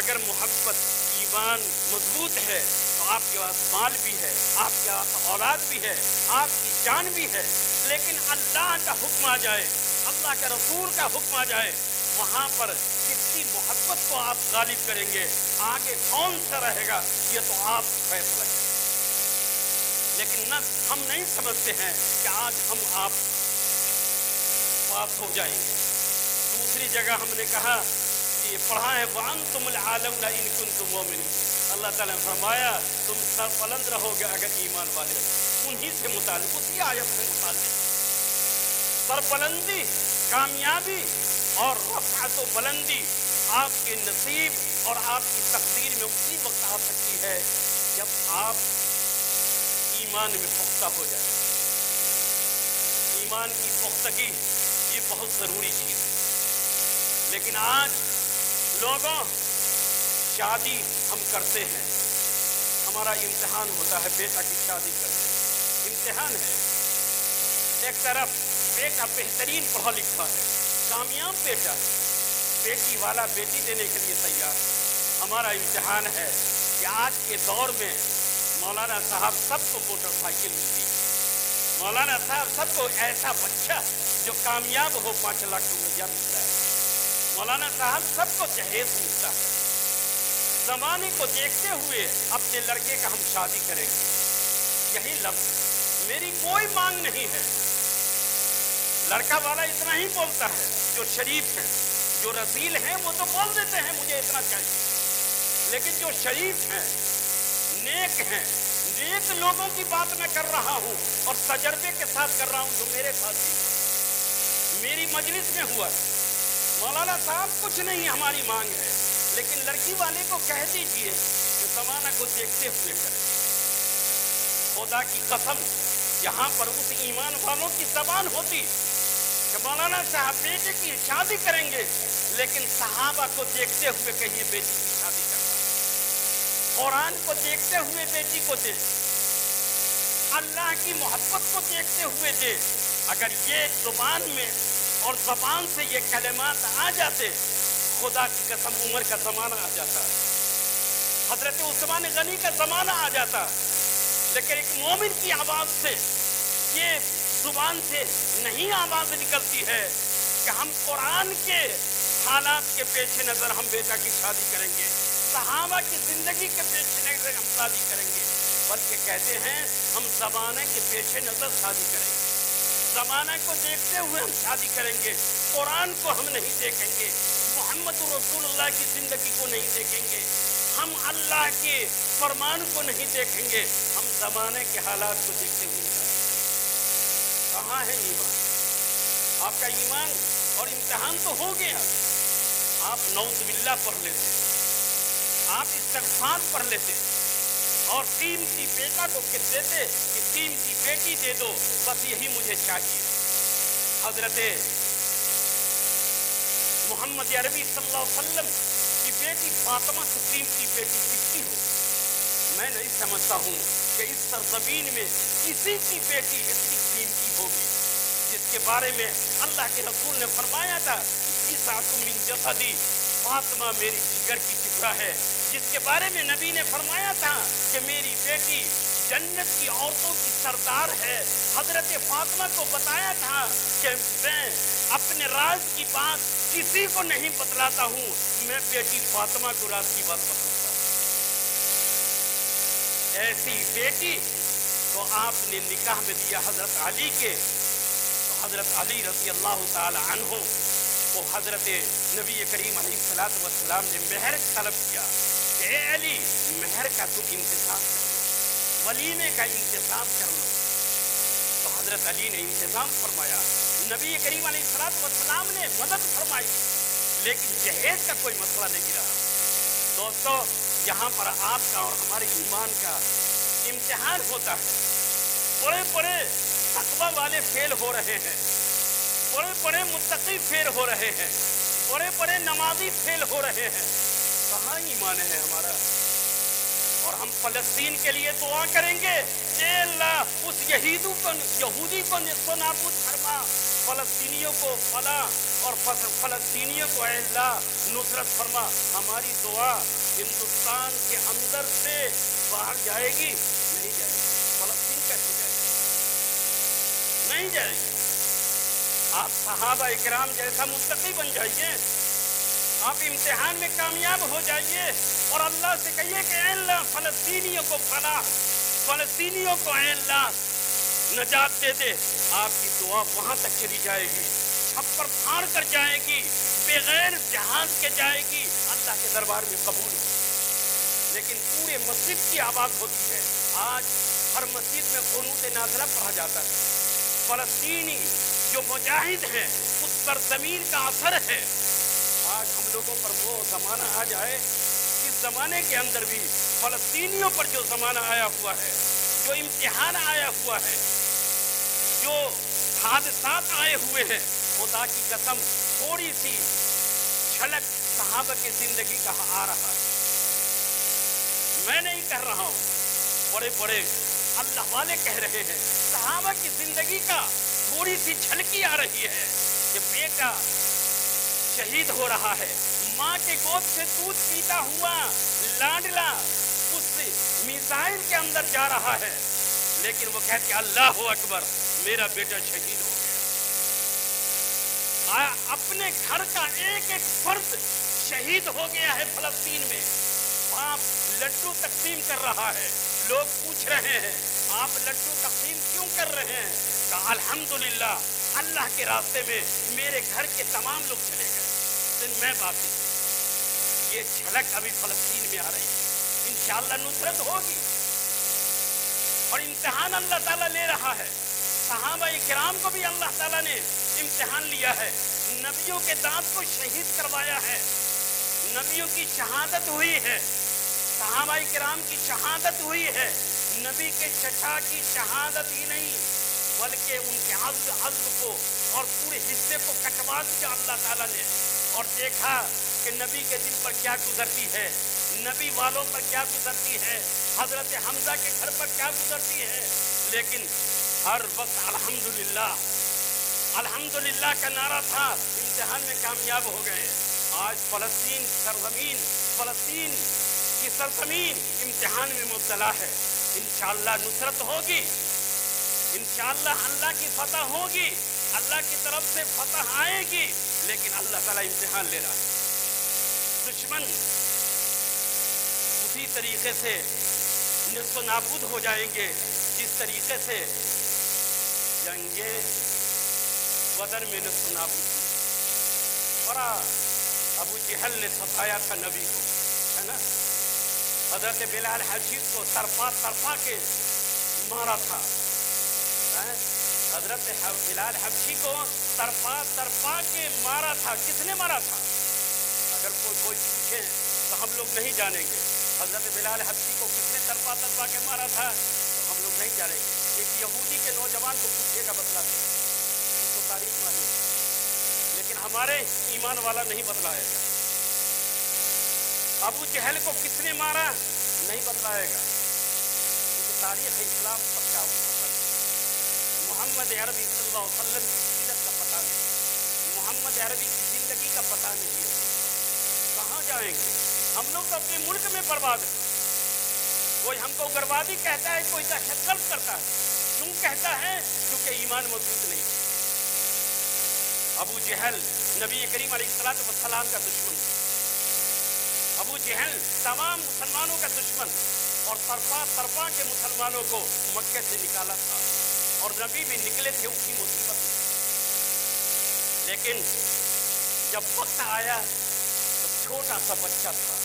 اگر محبت، ایمان مضبوط ہے تو آپ کے پاس مال بھی ہے، آپ کے پاس اولاد بھی ہے، آپ کی جان بھی ہے، لیکن اللہ کا حکم آ جائے، اللہ کے رسول کا حکم آ جائے، وہاں پر کس کی محبت کو آپ غالب کریں گے، آگے کون سا رہے گا، یہ تو آپ فیصلہ کریں۔ لیکن نہ ہم نہیں سمجھتے ہیں کہ آج ہم آپ پاس ہو جائیں گے۔ دوسری جگہ ہم نے کہا کہ یہ پڑھا ہے وَأَنْتُمُ الْعَالَوْنَ إِن كُنتُم مُؤْمِنِينَ، اللہ تعالیٰ نے فرمایا تم سربلند رہو گے اگر ایمان والے ہو۔ انہی سے متعلق، اسی آیت سے متعلق سربلندی، کامیابی اور رفعت و بلندی آپ کے نصیب اور آپ کی تقدیر میں اسی وقت آ سکتی ہے جب آپ ایمان میں پختہ ہو جائے۔ ایمان کی پختگی یہ بہت ضروری چیز ہے۔ لیکن آج لوگوں شادی ہم کرتے ہیں، ہمارا امتحان ہوتا ہے، بیٹا کی شادی کرتے ہیں، امتحان ہے۔ ایک طرف بیٹا بہترین پڑھا لکھا ہے، کامیاب بیٹا ہے، بیٹی والا بیٹی دینے کے لیے تیار ہے۔ ہمارا امتحان ہے کہ آج کے دور میں مولانا صاحب سب کو موٹر سائیکل ملتی ہے، مولانا صاحب سب کو ایسا بچہ جو کامیاب ہو 5 لاکھ روپیہ ملتا ہے، مولانا صاحب سب کو جہیز ملتا ہے۔ زمانے کو دیکھتے ہوئے اپنے لڑکے کا ہم شادی کریں گے، یہی لفظ، میری کوئی مانگ نہیں ہے۔ لڑکا والا اتنا ہی بولتا ہے، جو شریف ہیں، جو رسیل ہیں وہ تو بول دیتے ہیں مجھے اتنا چاہیے، لیکن جو شریف ہیں، نیک ہیں، نیک لوگوں کی بات میں کر رہا ہوں اور تجربے کے ساتھ کر رہا ہوں، جو میرے ساتھ بھی میری مجلس میں ہوا، مولانا صاحب کچھ نہیں ہماری مانگ ہے، لیکن لڑکی والے کو کہہ دیجئے کہ زمانہ کو دیکھتے ہوئے کرے. خدا کی قسم یہاں پر اس ایمان والوں کی زبان ہوتی کہ مولانا صاحب بیٹے کی شادی کریں گے، لیکن صحابہ کو دیکھتے ہوئے کہیے بیٹی کی شادی کرنا، قرآن کو دیکھتے ہوئے بیٹی کو دے، اللہ کی محبت کو دیکھتے ہوئے دے. اگر یہ زبان میں اور زبان سے یہ کلمات آ جاتے، خدا کی قسم عمر کا زمانہ آ جاتا، حضرت عثمان غنی کا زمانہ آ جاتا. لیکن ایک مومن کی آواز سے یہ زبان سے نہیں آواز نکلتی ہے کہ ہم قرآن کے حالات کے پیش نظر ہم بیٹا کی شادی کریں گے، صحابہ کی زندگی کے پیش نظر ہم شادی کریں گے، بلکہ کہتے ہیں ہم زمانے کے پیش نظر شادی کریں گے، زمانہ کو دیکھتے ہوئے ہم شادی کریں گے، قرآن کو ہم نہیں دیکھیں گے، محمد رسول اللہ کی زندگی کو نہیں دیکھیں گے، ہم اللہ کے فرمان کو نہیں دیکھیں گے، ہم زمانے کے حالات کو دیکھتے ہوئے شادی کریں گے. کہاں ہے ایمان؟ آپ کا ایمان اور امتحان تو ہو گیا. آپ نعوذ باللہ پڑھ لیتے، آپ استغفار پڑھ لیتے اور قیمتی بیٹا کو کہتے تھے کہ قیمتی بیٹی دے دو، بس یہی مجھے چاہیے. حضرت محمد عربی صلی اللہ علیہ وسلم کی بیٹی فاطمہ سے قیمتی بیٹی کتنی ہو. میں نہیں سمجھتا ہوں کہ اس سرزمین میں کسی کی بیٹی اتنی قیمتی ہوگی جس کے بارے میں اللہ کے رسول نے فرمایا تھا من جسدی، فاطمہ میری جگر کی ٹکڑا ہے، جس کے بارے میں نبی نے فرمایا تھا کہ میری بیٹی جنت کی عورتوں کی سردار ہے. حضرت فاطمہ کو بتایا تھا کہ میں اپنے راز کی بات کسی کو نہیں بتلاتا ہوں، میں بیٹی فاطمہ کو راز کی بات بتلاتا ہوں. ایسی بیٹی تو آپ نے نکاح میں دیا حضرت علی کے، تو حضرت علی رضی اللہ تعالی عنہ کو حضرت نبی کریم علیہ الصلوۃ والسلام نے مہر طلب کیا کہ اے علی مہر کا تم انتظام کر لو، ولیمے کا انتظام کر لو. تو حضرت علی نے انتظام فرمایا، نبی کریم علیہ الصلوۃ والسلام نے مدد فرمائی، لیکن جہیز کا کوئی مسئلہ نہیں رہا. دوستو یہاں پر آپ کا اور ہمارے ایمان کا امتحان ہوتا ہے. بڑے بڑے تقویٰ والے فیل ہو رہے ہیں، بڑے بڑے متقی فیل ہو رہے ہیں، بڑے بڑے نمازی فیل ہو رہے ہیں. کہاں ایمان ہے ہمارا؟ اور ہم فلسطین کے لیے دعا کریں گے اے اللہ اس یہودی کو نصف و نابود فرما، فلسطینیوں کو فلاح اور فلسطینیوں کو اے اللہ نصرت فرما. ہماری دعا ہندوستان کے اندر سے باہر جائے گی؟ نہیں جائے گی. فلسطین کیسے جائے گی؟ نہیں جائے گی. آپ صحابہ اکرام جیسا متقی بن جائیے، آپ امتحان میں کامیاب ہو جائیے اور اللہ سے کہیے کہ اے اللہ فلسطینیوں کو فلاح، فلسطینیوں کو اے اللہ نجات دے دے. آپ کی دعا وہاں تک چلی جائے گی، چھپر پھاڑ کر جائے گی، بغیر جہاز کے جائے گی، اللہ کے دربار میں قبول ہو. لیکن پورے مسجد کی آواز ہوتی ہے. آج ہر مسجد میں قنوت نازلہ پڑھا جاتا ہے. فلسطینی جو مجاہد ہیں اس سرزمین کا اثر ہے. آج ہم لوگوں پر وہ زمانہ آ جائے، اس زمانے کے اندر بھی فلسطینیوں پر جو زمانہ آیا ہوا ہے، جو امتحان آیا ہوا ہے، جو حادثات آئے ہوئے ہیں، خدا کی قسم تھوڑی سی جھلک صحابہ کی زندگی کا آ رہا ہے. میں نہیں کہہ رہا ہوں، بڑے بڑے اللہ والے کہہ رہے ہیں. صحابہ کی زندگی کا تھوڑی سی جھلکی آ رہی ہے کہ بیٹا شہید ہو رہا ہے، ماں کے گود سے دودھ پیتا ہوا لاڈلا اس میزائل کے اندر جا رہا ہے، لیکن وہ کہتے اللہ اکبر میرا بیٹا شہید ہو گیا. اپنے گھر کا ایک ایک فرد شہید ہو گیا ہے فلسطین میں. باپ لڈو تقسیم کر رہا ہے، لوگ پوچھ رہے ہیں آپ لڈو تقسیم کیوں کر رہے ہیں؟ کہا الحمدللہ اللہ کے راستے میں میرے گھر کے تمام لوگ چلے گئے، لیکن میں باقی. یہ جھلک ابھی فلسطین میں آ رہی ہے. انشاءاللہ نصرت ہوگی اور امتحان اللہ تعالیٰ لے رہا ہے. صحابہ کرام کو بھی اللہ تعالیٰ نے امتحان لیا ہے، نبیوں کے دانت کو شہید کروایا ہے. نبیوں کی شہادت ہوئی ہے، صحابہ کرام کی شہادت ہوئی ہے، نبی کے چچا کی شہادت ہی نہیں بلکہ ان کے عزم کو اور پورے حصے کو کٹوا دیا اللہ تعالیٰ نے، اور دیکھا کہ نبی کے دل پر کیا گزرتی ہے، نبی والوں پر کیا گزرتی ہے، حضرت حمزہ کے گھر پر کیا گزرتی ہے، لیکن ہر وقت الحمدللہ الحمدللہ کا نعرہ تھا، امتحان میں کامیاب ہو گئے۔ آج فلسطین کی سرزمین امتحان میں مبتلا ہے، انشاءاللہ نصرت ہوگی، انشاءاللہ اللہ کی فتح ہوگی، اللہ کی طرف سے فتح آئے گی، لیکن اللہ تعالیٰ امتحان لے رہا ہے۔ دشمن اسی طریقے سے نصف و نابود ہو جائیں گے جس طریقے سے جنگ بدر میں نصف و نابود ہوئی۔ بڑا ابو جہل نے ستایا تھا نبی کو، ہے نا، حضرت بلال حبشی کو ترپا کے مارا تھا، حضرت بلال حبشی کو ترپا کے مارا تھا۔ کس نے مارا تھا؟ اگر کوئی پوچھے تو ہم لوگ نہیں جانیں گے حضرت بلال حبشی کو کس نے ترپا کے مارا تھا، تو ہم لوگ نہیں جانیں گے۔ ایک یہودی کے نوجوان کو پوچھے گا بتلاتے، اس کو تاریخ معلوم، لیکن ہمارے ایمان والا نہیں بتلائے گا۔ ابو جہل کو کس نے مارا نہیں بتلائے گا، کیونکہ تاریخ اسلام پکا ہوا ہے۔ محمد عربی صلی اللہ علیہ وسلم کی سیرت کا پتہ نہیں، محمد عربی کی زندگی کا پتہ نہیں ہے، کہاں جائیں گے؟ ہم لوگ تو اپنے ملک میں برباد ہیں، کوئی ہم کو اگروادی کہتا ہے، کوئی دہشت گرد کرتا ہے، کیوں کہتا ہے؟ کیونکہ ایمان موجود نہیں۔ ابو جہل نبی کریم علیہ السلام کا دشمن، ابو جہل تمام مسلمانوں کا دشمن، اور طرفا کے مسلمانوں کو مکے سے نکالا تھا، اور نبی بھی نکلے تھے اسی مصیبت میں۔ لیکن جب وقت آیا تو چھوٹا سا بچہ تھا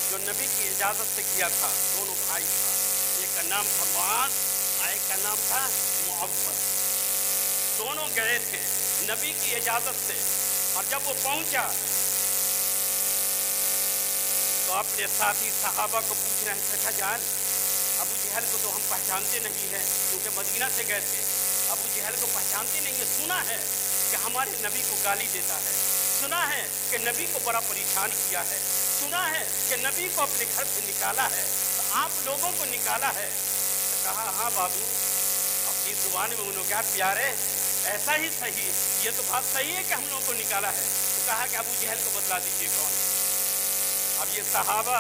جو نبی کی اجازت سے کیا تھا، دونوں بھائی تھا، ایک کا نام تھا معاذ، ایک کا نام تھا معوذ، دونوں گئے تھے نبی کی اجازت سے، اور جب وہ پہنچا تو اپنے ساتھی صحابہ کو پوچھ رہے ہیں، چچا جان ابو جہل کو تو ہم پہچانتے نہیں ہیں، کیونکہ مدینہ سے گئے تھے، ابو جہل کو پہچانتے نہیں ہیں، سنا ہے کہ ہمارے نبی کو گالی دیتا ہے، سنا ہے کہ نبی کو بڑا پریشان کیا ہے، سنا ہے کہ نبی کو اپنے گھر سے نکالا ہے، تو آپ لوگوں کو نکالا ہے۔ تو کہا ہاں بابو، اپنی زبان میں انہوں نے کہا پیارے ایسا ہی صحیح، یہ تو بات صحیح ہے کہ ہم لوگوں کو نکالا ہے۔ تو کہا کہ ابو جہل کو بتلا دیجیے کون ہے۔ اب یہ صحابہ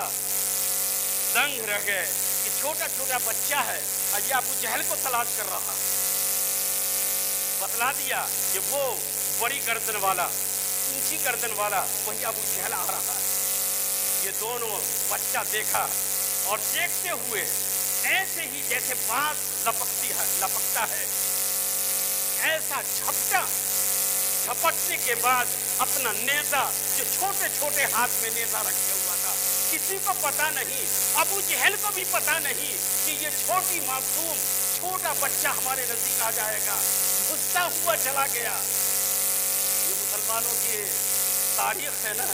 دنگ رہ گئے کہ چھوٹا چھوٹا بچہ ہے، یہ ابو جہل کو تلاش کر رہا، بتلا دیا کہ وہ بڑی گردن والا، اونچی گردن والا، وہی ابو جہل آ رہا ہے۔ یہ دونوں بچہ دیکھا، اور دیکھتے ہوئے ایسے ہی جیسے بانس لپکتا ہے، ایسا جھپٹنے کے بعد اپنا نیزہ، جو چھوٹے چھوٹے ہاتھ میں نیزہ رکھے ہوا تھا، کسی کو پتا نہیں، ابو جہل کو بھی پتا نہیں کہ یہ چھوٹی معصوم چھوٹا بچہ ہمارے نزدیک آ جائے گا، گھستا ہوا چلا گیا۔ یہ مسلمانوں کی تاریخ ہے نا،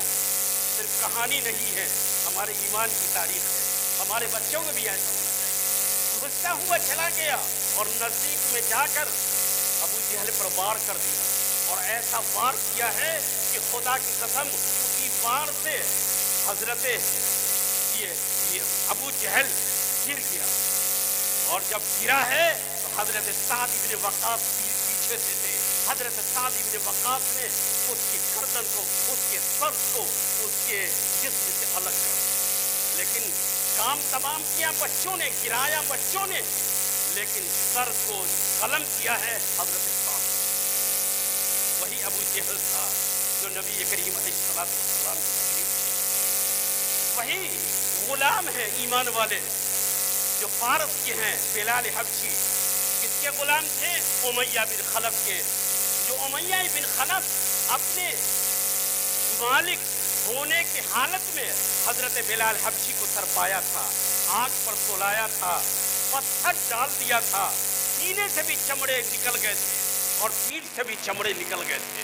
صرف کہانی نہیں ہے، ہمارے ایمان کی تاریخ ہے، ہمارے بچوں کو بھی ایسا ہونا چاہیے۔ گھستا ہوا چلا گیا اور نزدیک میں جا کر ابو جہل پر وار کر دیا، اور ایسا وار کیا ہے کہ خدا کی قسم اسی وار سے حضرت یہ ابو جہل گر گیا، اور جب گرا ہے تو حضرت سعد بن وقاص پیچھے سے تھے، حضرت سعد بن وقاص نے اس کی گردن کو، اس کے سر کو اس کے جسم سے الگ کر دیا، لیکن کام تمام کیا بچوں نے، گرایا بچوں نے، لیکن سر کو قلم کیا ہے حضرت سعد۔ وہی ابو جہل تھا جو نبی کریم علیہ السلام کو تکلیف دی، وہی غلام ہے ایمان والے جو فارس کے ہیں، بلال حبشی کس کے غلام تھے؟ امیہ بن خلف کے، جو امیہ بن خلف اپنے مالک ہونے کی حالت میں حضرت بلال حبشی کو ترپایا تھا، آگ پر سلایا تھا، پتھر ڈال دیا تھا، سینے سے بھی چمڑے نکل گئے تھے اور پیٹھ سے بھی چمڑے نکل گئے تھے۔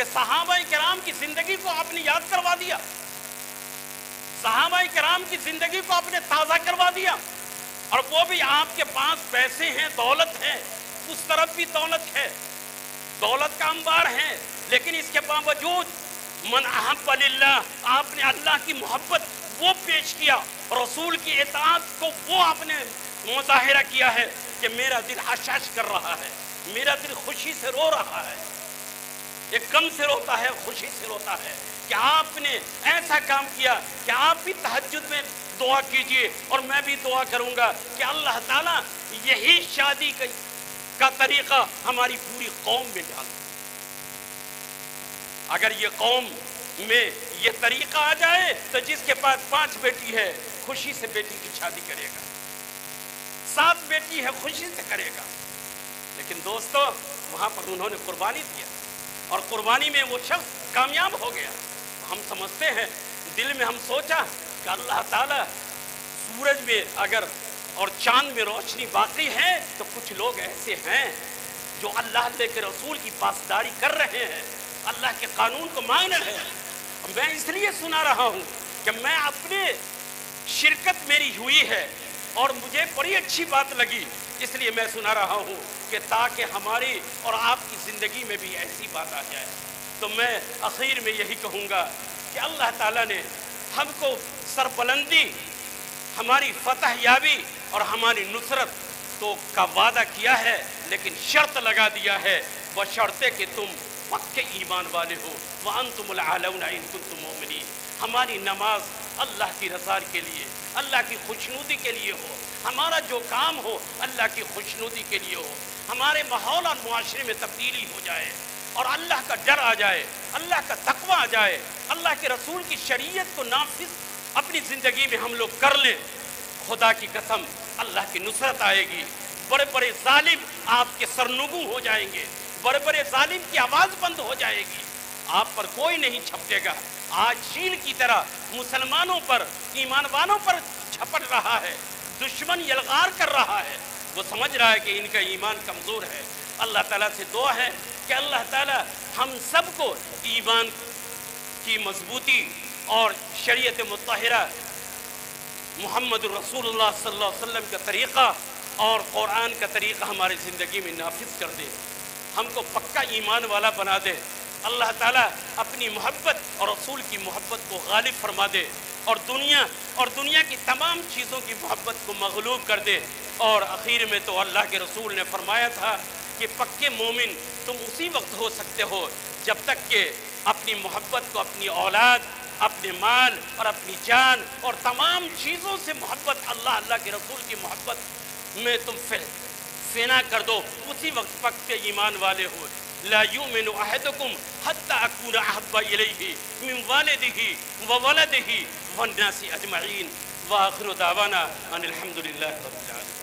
کہ صحابہ کرام کی زندگی کو آپ نے یاد کروا دیا، صحابہ کرام کی زندگی کو آپ نے تازہ کروا دیا، اور وہ بھی آپ کے پاس پیسے ہیں، دولت ہے، اس طرف بھی دولت ہے، دولت کا انبار ہے، لیکن اس کے باوجود من احب للہ، آپ نے اللہ کی محبت وہ پیش کیا، رسول کی اطاعت کو وہ آپ نے مظاہرہ کیا ہے کہ میرا دل حشش کر رہا ہے، میرا دل خوشی سے رو رہا ہے، ایک غم سے روتا ہے، خوشی سے روتا ہے کہ آپ نے ایسا کام کیا کہ آپ بھی تہجد میں دعا کیجئے اور میں بھی دعا کروں گا کہ اللہ تعالیٰ یہی شادی کا طریقہ ہماری پوری قوم میں ڈال دے۔ اگر یہ قوم میں یہ طریقہ آ جائے تو جس کے پاس 5 بیٹی ہے خوشی سے بیٹی کی شادی کرے گا، 7 بیٹی ہے خوشی سے کرے گا، لیکن دوستو وہاں پر انہوں نے قربانی دیا اور قربانی میں وہ شخص کامیاب ہو گیا۔ ہم سمجھتے ہیں، دل میں ہم سوچا کہ اللہ تعالیٰ سورج میں اگر اور چاند میں روشنی باقی ہے تو کچھ لوگ ایسے ہیں جو اللہ کے رسول کی پاسداری کر رہے ہیں، اللہ کے قانون کو مان رہے ہیں۔ میں اس لیے سنا رہا ہوں کہ میں اپنے شرکت میری ہوئی ہے اور مجھے بڑی اچھی بات لگی، اس لیے میں سنا رہا ہوں کہ تاکہ ہماری اور آپ کی زندگی میں بھی ایسی بات آ جائے۔ تو میں آخر میں یہی کہوں گا کہ اللہ تعالیٰ نے ہم کو سربلندی، ہماری فتح یابی اور ہماری نصرت تو کا وعدہ کیا ہے، لیکن شرط لگا دیا ہے بشرطے کہ تم پکے ایمان والے ہو، وَأَنْتُمُ الْأَعْلَوْنَ إِن كُنتُم مُؤْمِنِينَ۔ ہماری نماز اللہ کی رضا کے لیے، اللہ کی خوشنودی کے لیے ہو، ہمارا جو کام ہو اللہ کی خوشنودی کے لیے ہو، ہمارے ماحول اور معاشرے میں تبدیلی ہو جائے اور اللہ کا ڈر آ جائے، اللہ کا تقوی آ جائے، اللہ کے رسول کی شریعت کو نافذ اپنی زندگی میں ہم لوگ کر لیں، خدا کی قسم اللہ کی نصرت آئے گی، بڑے بڑے ظالم آپ کے سرنگوں ہو جائیں گے، بڑے بڑے ظالم کی آواز بند ہو جائے گی، آپ پر کوئی نہیں چھپٹے گا۔ آج چین کی طرح مسلمانوں پر، ایمان والوں پر چھپٹ رہا ہے، دشمن یلغار کر رہا ہے، وہ سمجھ رہا ہے کہ ان کا ایمان کمزور ہے۔ اللہ تعالیٰ سے دعا ہے کہ اللہ تعالیٰ ہم سب کو ایمان کی مضبوطی اور شریعت مطہرہ محمد الرسول اللہ صلی اللہ علیہ وسلم کا طریقہ اور قرآن کا طریقہ ہماری زندگی میں نافذ کر دے، ہم کو پکا ایمان والا بنا دے۔ اللہ تعالیٰ اپنی محبت اور رسول کی محبت کو غالب فرما دے اور دنیا کی تمام چیزوں کی محبت کو مغلوب کر دے۔ اور آخر میں تو اللہ کے رسول نے فرمایا تھا کہ پکے مومن تم اسی وقت ہو سکتے ہو جب تک کہ اپنی محبت کو اپنی اولاد، اپنے مال اور اپنی جان اور تمام چیزوں سے محبت اللہ کے رسول کی محبت میں تم فنا کر دو، اسی وقت پکے ایمان والے ہو۔ لا یؤمن احدکم حتی اکون احب الیہ من والدہ وولدہ والناس اجمعین، وآخر دعوانا ان الحمد للہ رب العالمین۔